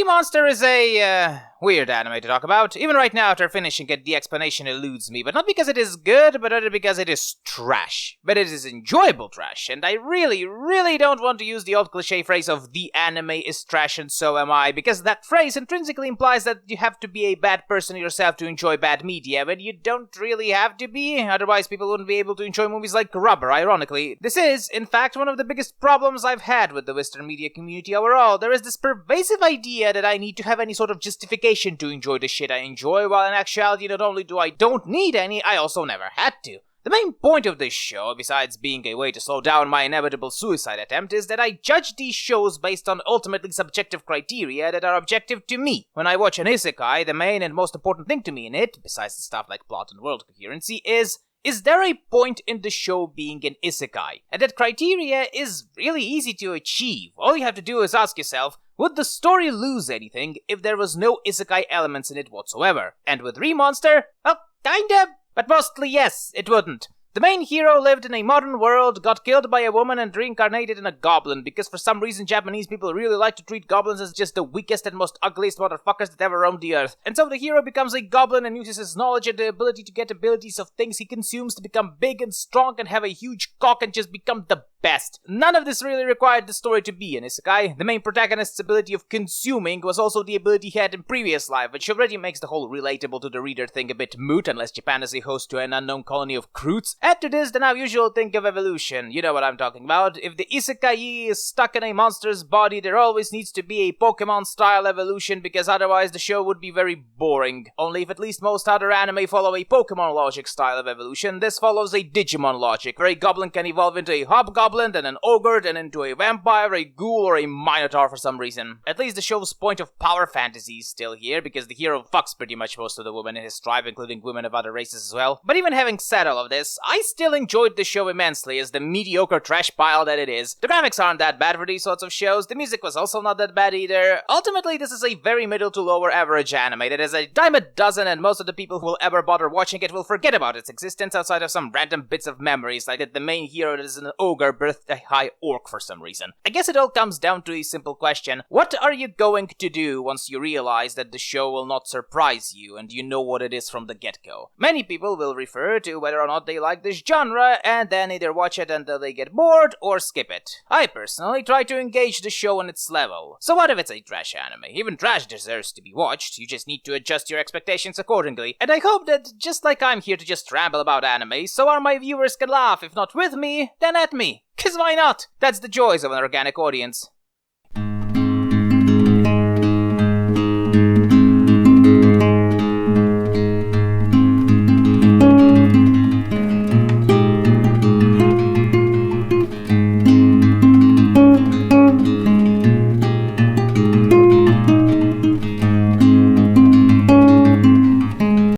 Monster is a weird anime to talk about. Even right now, after finishing it, the explanation eludes me, but not because it is good, but rather because it is trash. But it is enjoyable trash, and I really, really don't want to use the old cliche phrase of the anime is trash and so am I, because that phrase intrinsically implies that you have to be a bad person yourself to enjoy bad media, but you don't really have to be, otherwise people wouldn't be able to enjoy movies like Rubber, ironically. This is, in fact, one of the biggest problems I've had with the Western media community overall. There is this pervasive idea that I need to have any sort of justification to enjoy the shit I enjoy, while in actuality not only do I don't need any, I also never had to. The main point of this show, besides being a way to slow down my inevitable suicide attempt, is that I judge these shows based on ultimately subjective criteria that are objective to me. When I watch an isekai, the main and most important thing to me in it, besides the stuff like plot and world coherency, is there a point in the show being an isekai? And that criteria is really easy to achieve. All you have to do is ask yourself, would the story lose anything if there was no isekai elements in it whatsoever? And with Monster, well, kinda, but mostly yes, it wouldn't. The main hero lived in a modern world, got killed by a woman, and reincarnated in a goblin, because for some reason Japanese people really like to treat goblins as just the weakest and most ugliest motherfuckers that ever roamed the earth. And so the hero becomes a goblin and uses his knowledge and the ability to get abilities of things he consumes to become big and strong and have a huge cock and just become the best. None of this really required the story to be an isekai. The main protagonist's ability of consuming was also the ability he had in previous life, which already makes the whole relatable to the reader thing a bit moot, unless Japan is a host to an unknown colony of Kroots. Add to this the now usual thing of evolution. You know what I'm talking about. If the isekai is stuck in a monster's body, there always needs to be a Pokemon-style evolution, because otherwise the show would be very boring. Only if at least most other anime follow a Pokemon logic style of evolution, this follows a Digimon logic, where a goblin can evolve into a hobgoblin, then an ogre, then into a vampire, a ghoul, or a minotaur for some reason. At least the show's point of power fantasy is still here, because the hero fucks pretty much most of the women in his tribe, including women of other races as well. But even having said all of this, I still enjoyed the show immensely as the mediocre trash pile that it is. The graphics aren't that bad for these sorts of shows, the music was also not that bad either. Ultimately, this is a very middle to lower average anime that is a dime a dozen, and most of the people who will ever bother watching it will forget about its existence outside of some random bits of memories, like that the main hero that is an ogre birthed a high orc for some reason. I guess it all comes down to a simple question. What are you going to do once you realize that the show will not surprise you and you know what it is from the get-go? Many people will refer to whether or not they like this genre and then either watch it until they get bored or skip it. I personally try to engage the show on its level. So what if it's a trash anime? Even trash deserves to be watched, you just need to adjust your expectations accordingly. And I hope that, just like I'm here to just ramble about anime, so our my viewers can laugh, if not with me, then at me. 'Cause why not? That's the joys of an organic audience.